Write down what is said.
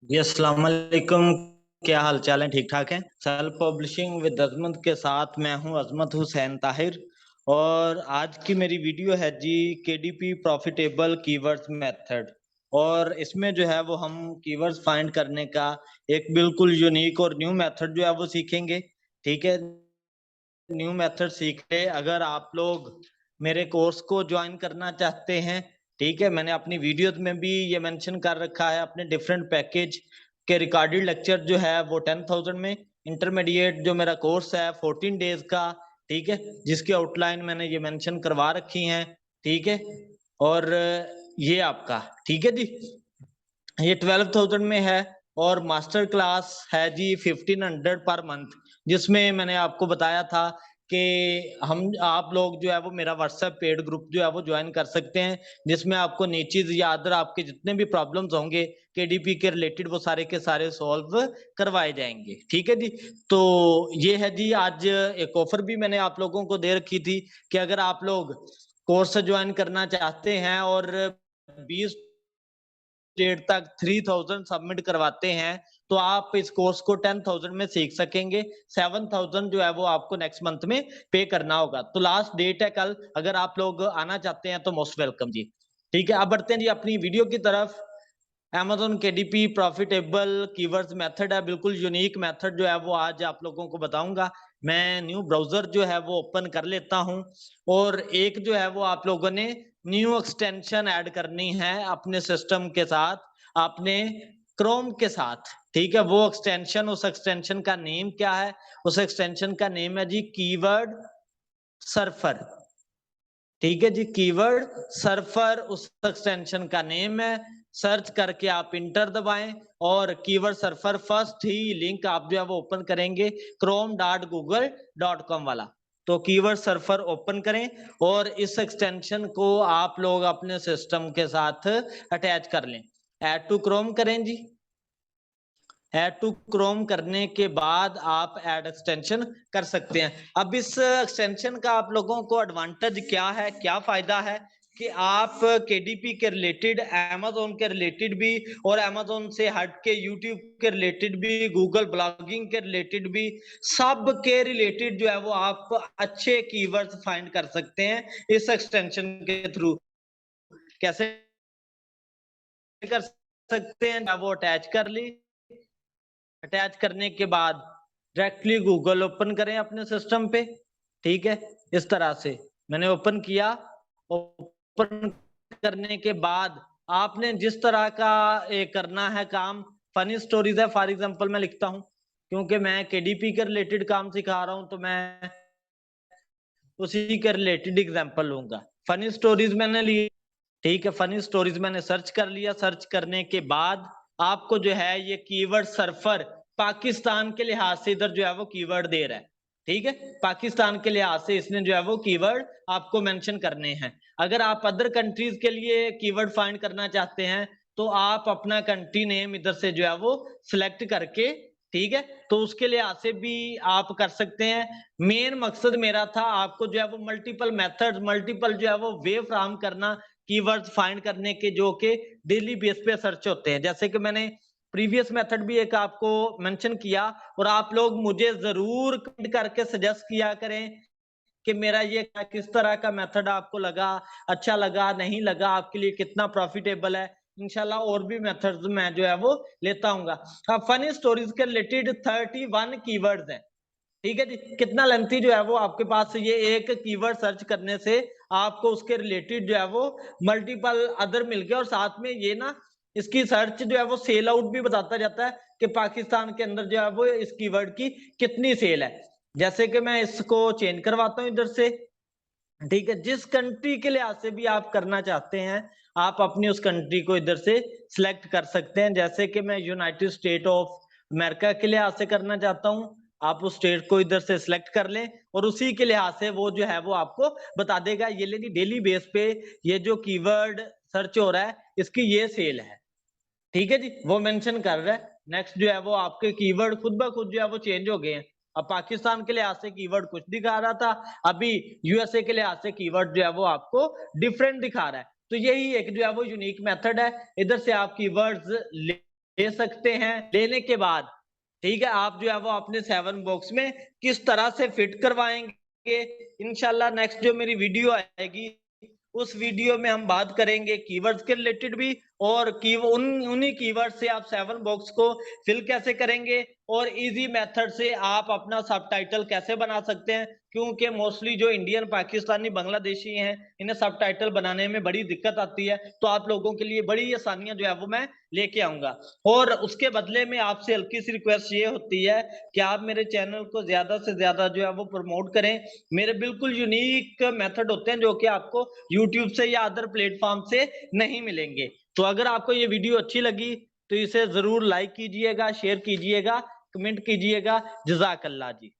जी अस्सलाम वालेकुम। क्या हाल चाल है? ठीक ठाक है। सेल्फ पब्लिशिंग विद अजमत के साथ मैं हूं अजमत हुसैन ताहिर। और आज की मेरी वीडियो है जी केडीपी प्रॉफिटेबल कीवर्ड्स मेथड। और इसमें जो है वो हम कीवर्ड्स फाइंड करने का एक बिल्कुल यूनिक और न्यू मेथड जो है वो सीखेंगे। ठीक है, न्यू मेथड सीख ले अगर आप लोग मेरे कोर्स को ज्वाइन करना चाहते हैं। ठीक है, मैंने अपनी वीडियोस में भी ये मेंशन कर रखा है। अपने डिफरेंट पैकेज के रिकॉर्डेड लेक्चर जो है वो 10,000 में, इंटरमीडिएट जो मेरा कोर्स है 14 डेज का। ठीक है, जिसकी आउटलाइन मैंने ये मेंशन करवा रखी है। ठीक है, और ये आपका ठीक है जी, ये 12,000 में है। और मास्टर क्लास है जी 1500 पर मंथ, जिसमें मैंने आपको बताया था कि हम आप लोग जो है वो मेरा व्हाट्सएप पेड ग्रुप जो है वो ज्वाइन कर सकते हैं, जिसमें आपको नीचीज या अदर आपके जितने भी प्रॉब्लम्स होंगे केडीपी के रिलेटेड वो सारे के सारे सॉल्व करवाए जाएंगे। ठीक है जी, तो ये है जी। आज एक ऑफर भी मैंने आप लोगों को दे रखी थी कि अगर आप लोग कोर्स ज्वाइन करना चाहते हैं और 20 डेट तक 3000 सबमिट करवाते हैं तो आप इस कोर्स को 10,000 में सीख सकेंगे। 7,000 जो है वो आपको नेक्स्ट मंथ में पे करना होगा। तो लास्ट डेट है कल, अगर आप लोग आना चाहते हैं तो मोस्ट वेलकम जी। ठीक है, अब बढ़ते हैं जी अपनी वीडियो की तरफ। Amazon KDP profitable keywords method है, बिल्कुल यूनिक मेथड जो है वो आज आप लोगों को बताऊंगा। मैं न्यू ब्राउजर जो है वो ओपन कर लेता हूं। और एक जो है वो आप लोगों ने न्यू एक्सटेंशन ऐड करनी है अपने सिस्टम के साथ, अपने क्रोम के साथ। ठीक है, वो एक्सटेंशन, उस एक्सटेंशन का नेम क्या है? उस एक्सटेंशन का नेम है जी कीवर्ड सर्फर। ठीक है जी, कीवर्ड सर्फर उस एक्सटेंशन का नेम है। सर्च करके आप इंटर दबाएं और कीवर्ड सर्फर फर्स्ट ही लिंक आप जो है वो ओपन करेंगे chrome.google.com वाला। तो कीवर्ड सर्फर ओपन करें और इस एक्सटेंशन को आप लोग अपने सिस्टम के साथ अटैच कर लें। ऐड टू क्रोम करें जी। ऐड टू क्रोम करने के बाद आप ऐड एक्सटेंशन कर सकते हैं। अब इस एक्सटेंशन का आप लोगों को एडवांटेज क्या है, क्या फायदा है कि आप केडीपी के रिलेटेड, अमेजोन के रिलेटेड भी, और अमेजोन से हट के यूट्यूब के रिलेटेड भी, गूगल ब्लॉगिंग के रिलेटेड भी, सब के रिलेटेड जो है वो आप अच्छे कीवर्ड्स फाइंड कर सकते हैं इस एक्सटेंशन के थ्रू। कैसे कर सकते हैं? वो अटैच कर ली। अटैच करने के बाद डायरेक्टली गूगल ओपन करें अपने सिस्टम पे। ठीक है, इस तरह से मैंने ओपन किया। ओपन करने के बाद आपने जिस तरह का करना है काम, फनी स्टोरीज है फॉर एग्जांपल मैं लिखता हूं, क्योंकि मैं केडीपी के रिलेटेड काम सिखा रहा हूं तो मैं उसी के रिलेटेड एग्जांपल लूंगा। फनी स्टोरीज मैंने ली। ठीक है, फनी स्टोरीज मैंने सर्च कर लिया। सर्च करने के बाद आपको जो है ये कीवर्ड सर्फर पाकिस्तान के लिहाज से इधर जो है वो कीवर्ड दे रहा है। ठीक है, पाकिस्तान के लिहाज से इसने जो है वो कीवर्ड आपको मेंशन करने हैं। अगर आप अदर कंट्रीज के लिए कीवर्ड फाइंड करना चाहते हैं तो आप अपना कंट्री नेम इधर से जो है वो सिलेक्ट करके, ठीक है, तो उसके लिहाज से भी आप कर सकते हैं। मेन मकसद मेरा था आपको जो है वो मल्टीपल मेथड्स, मल्टीपल जो है वो वे फ्राहम करना कीवर्ड्स फाइंड करने के, जो कि डेली बेस पे सर्च होते हैं। जैसे कि मैंने प्रीवियस मेथड भी एक आपको मेंशन किया, और आप लोग मुझे जरूर कमेंट करके सजेस्ट किया करें कि मेरा ये किस तरह का मेथड आपको लगा, अच्छा लगा, नहीं लगा, आपके लिए कितना प्रॉफिटेबल है। इंशाल्लाह और भी मेथड्स मैं जो है वो लेता हूँ। अब फनी स्टोरीज के रिलेटेड 31 कीवर्ड्स हैं। ठीक है जी, कितना लेंथी जो है वो आपके पास ये एक कीवर्ड सर्च करने से आपको उसके रिलेटेड जो है वो मल्टीपल अदर मिल गया। और साथ में ये ना, इसकी सर्च जो है वो सेल आउट भी बताता जाता है कि पाकिस्तान के अंदर जो है वो इस कीवर्ड की कितनी सेल है। जैसे कि मैं इसको चेंज करवाता हूं इधर से। ठीक है, जिस कंट्री के लिहाज से भी आप करना चाहते हैं आप अपनी उस कंट्री को इधर से सिलेक्ट कर सकते हैं। जैसे कि मैं यूनाइटेड स्टेट ऑफ अमेरिका के लिहाज से करना चाहता हूं, आप उस स्टेट को इधर से सिलेक्ट कर लें और उसी के लिहाज से वो जो है वो आपको बता देगा। ये लेनी डेली बेस पे ये जो कीवर्ड सर्च हो रहा है इसकी ये सेल है। ठीक है जी, वो मेंशन कर रहा है। नेक्स्ट जो है वो आपके कीवर्ड खुद ब खुद जो है वो चेंज हो गए हैं। अब पाकिस्तान के लिहाज से कीवर्ड कुछ दिखा रहा था, अभी यूएसए के लिहाज से कीवर्ड जो है वो आपको डिफरेंट दिखा रहा है। तो यही एक जो है वो यूनिक मेथड है। इधर से आप कीवर्ड्स ले ले सकते हैं। लेने के बाद ठीक है, आप जो है वो अपने 7 बॉक्स में किस तरह से फिट करवाएंगे, इंशाल्लाह नेक्स्ट जो मेरी वीडियो आएगी उस वीडियो में हम बात करेंगे कीवर्ड्स के रिलेटेड भी, और की उन्हीं कीवर्ड से आप 7 बॉक्स को फिल कैसे करेंगे और इजी मेथड से आप अपना सबटाइटल कैसे बना सकते हैं, क्योंकि मोस्टली जो इंडियन, पाकिस्तानी, बांग्लादेशी हैं इन्हें सबटाइटल बनाने में बड़ी दिक्कत आती है। तो आप लोगों के लिए बड़ी आसानियां जो है वो मैं लेके आऊंगा, और उसके बदले में आपसे हल्की सी रिक्वेस्ट ये होती है कि आप मेरे चैनल को ज्यादा से ज्यादा जो है वो प्रमोट करें। मेरे बिल्कुल यूनिक मेथड होते हैं जो कि आपको यूट्यूब से या अदर प्लेटफॉर्म से नहीं मिलेंगे। तो अगर आपको ये वीडियो अच्छी लगी तो इसे जरूर लाइक कीजिएगा, शेयर कीजिएगा, कमेंट कीजिएगा। जज़ाकल्लाह जी।